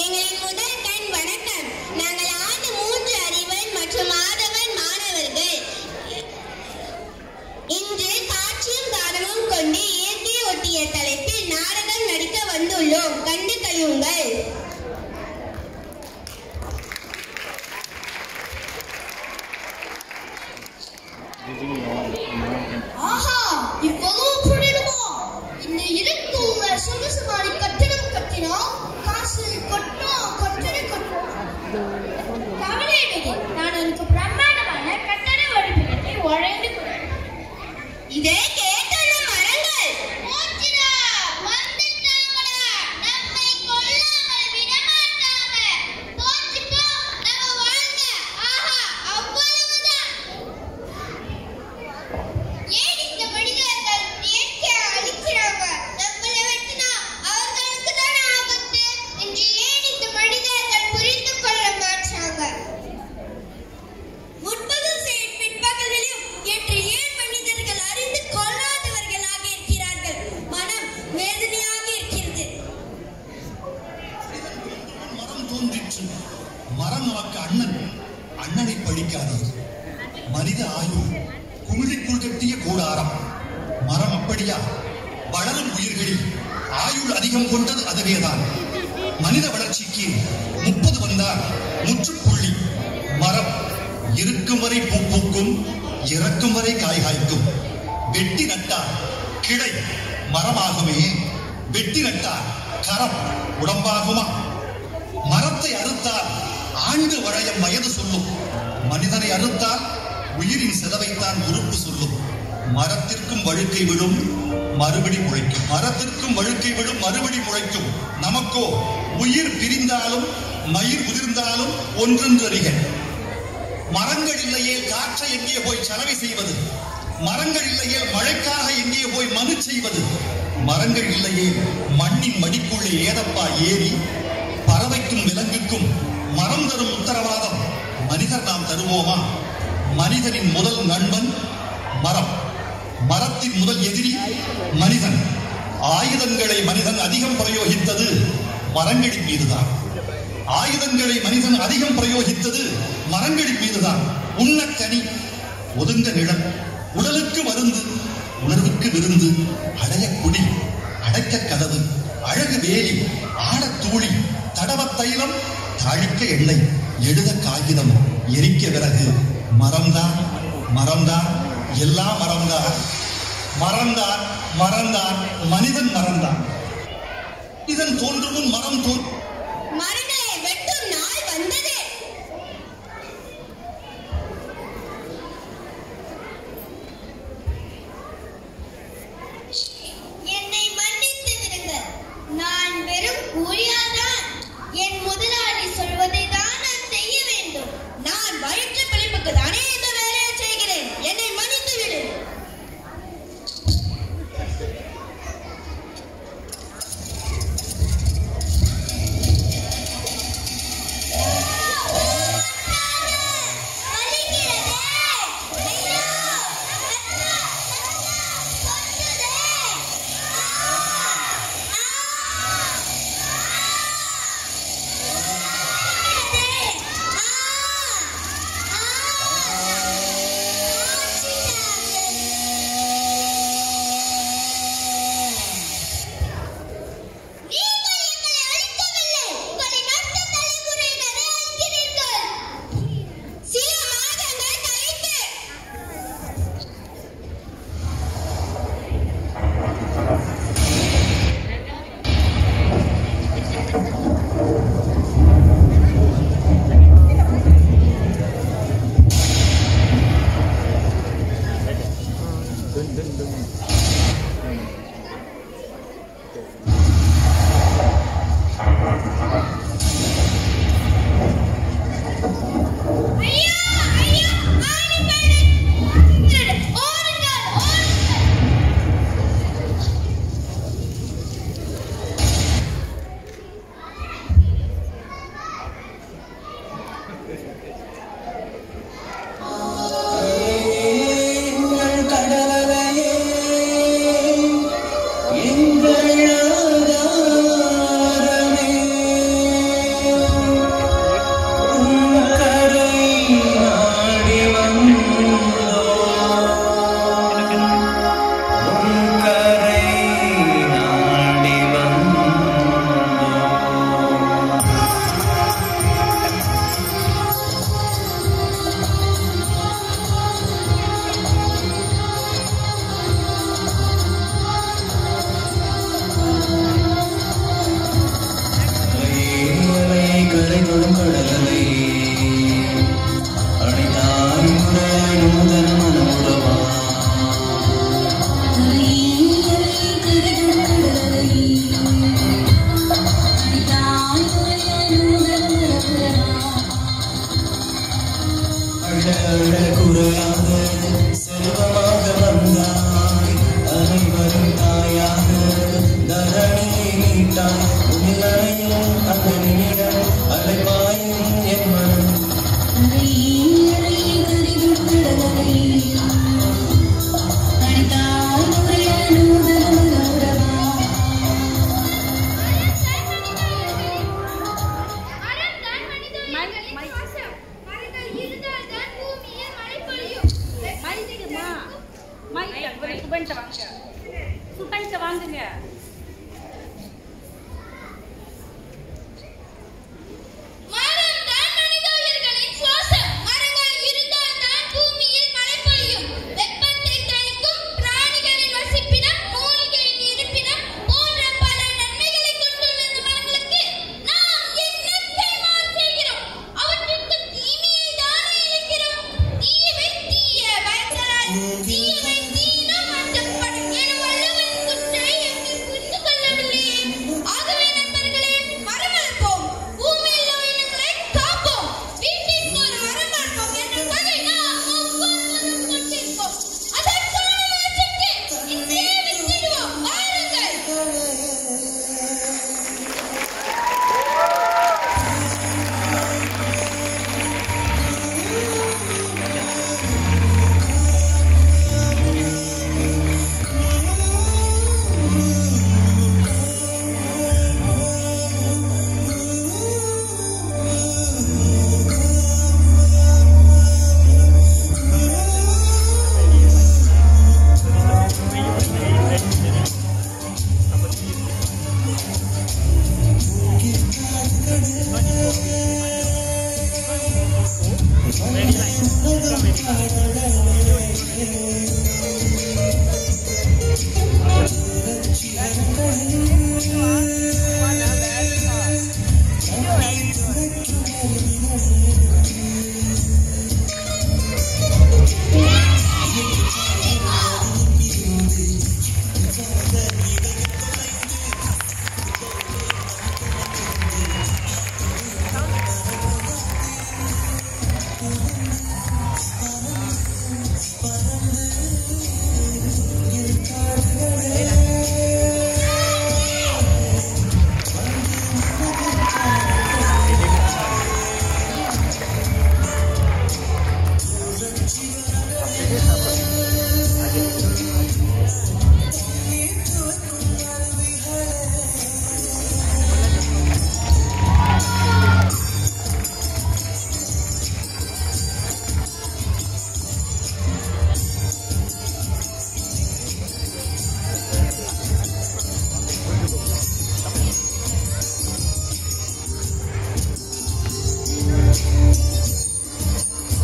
எங்களின் முதல் கண் வணக்கம். நாங்கள் ஆண்டு 3 அறிவன் மற்றும் ஆதவன் மாணவர்கள். இன்று காட்சியும் காரணமும் கொண்டு இயற்கை ஒட்டிய தலைப்பில் நாடகம் நடிக்க வந்துள்ளோம். கண்டு கழியுங்கள். ஆஹா, இவ்வளவு புரியுமா? இந்த இருட்டுள்ள சொகுசு மாடி கட்டிடம் கட்டினா காசு கொட்டும், கொட்டடி கொட்டும். கவலையிடுது, நான் எனக்கு பிரம்மாண்டமான கட்டட வடிவத்தை வழங்கி கொடுக்கிறேன். இதே கேட்டுள்ள மரங்கள் போச்சுடா, வந்துட்டாங்கடா, நம்மை கொல்லாமல் விடமாட்டாங்க. தோற்றுப்போம் நம்ம வாழ்க்கை. ஆஹா, அவ்வளவுதான். ஏன் இந்த மனிதர்கள் இயற்கையை அழிக்கிறாங்க? நம்மளை வெட்டினா அவர்களுக்கு தான் ஆபத்து என்று ஏன் இந்த மனிதர்கள் புரிந்து கொள்ள மாட்டாங்க? முற்பகல் செய்யும் பிற்பகலிலும் என்று ஏன் மனிதர்கள் அறிந்து கொள்ளாதவர்களாக இருக்கிறார்கள்? மனம் வேதனையாக இருக்கிறது. மரம் தோன்றிற்று. மரம் நமக்கு அண்ணன். அண்ணனை பழிக்காதே. மனித ஆயுள் குமிழிக்குள் கட்டிய கூடாரம். மரம் அப்படியா? வளரும் உயிர்களில் ஆயுள் அதிகம் கொண்டது அதுவேதான். மனித வளர்ச்சிக்கு 30 வந்தால் முற்றுப்புள்ளி. மரம் இருக்கும் வரை பூ பூக்கும், இறக்கும் வரை காய் காய்க்கும். வெட்டி நட்டால் கிளை மரமாகுமே, வெட்டி நட்டால் கரம் உடம்பாகுமா? மரத்தை அறுத்தால் ஆண்டு வளையம் வயது சொல்லும். மனிதனை அறுத்தால் உயிரின் செலவைத்தான் உறுப்பு சொல்லும். மரத்திற்கும் வழுக்கை விடும், மறுபடி முளைக்கும். மரத்திற்கும் வழுக்கை விடும், மறுபடி முளைக்கும். நமக்கோ உயிர் பிரிந்தாலும் மயிர் உதிர்ந்தாலும் ஒன்றென்று அறிக. மரங்கள் இல்லையே காற்றை எங்கே போய் செலவை செய்வது? மரங்கள் இல்லையே மழைக்காக எங்கே போய் மனு செய்வது? மரங்கள் இல்லையே மண்ணின் மடிக்குள்ளே ஏதப்பா ஏறி? பறவைக்கும் விலங்குக்கும் மரம் தரும் உத்தரவாதம் மனிதர் நாம் தருவோமா? மனிதனின் முதல் நண்பன் மரம். மரத்தின் முதல் எதிரி மனிதன். ஆயுதங்களை மனிதன் அதிகம் பிரயோகித்தது மரங்களின் மீதுதான். ஆயுதங்களை மனிதன் அதிகம் பிரயோகித்தது மரங்களின் மீதுதான். உண்ணக்கனி, ஒதுங்க நிழல், உடலுக்கு மருந்து, உணர்வுக்கு விருந்து, அடைய குடி, அடைக்க கதவு, அழகு வேலி, ஆடத் தூளி, தடவத் தைலம், தாழிக்க எண்ணெய், எழுத காகிதம், எரிக்க விறகு. மரம்தான், மரம்தான், எல்லாம் மரம்தான். மரம்தான், மரம்தான், மனிதன் மரம்தான். இதன் தோன்றும் மரம் மரங்களை வெட்டும் நாள் வந்தது. என்னை மன்னித்து விடுங்கள். நான் வெறும் கூலியாதான். என் முதலாளி சொல்வதை தான் நான் செய்ய வேண்டும். நான் வயிற்று பிழைப்புக்கு தானே இந்த வேலையை செய்கிறேன். என்னை மன்னித்து விடு. Ready, line.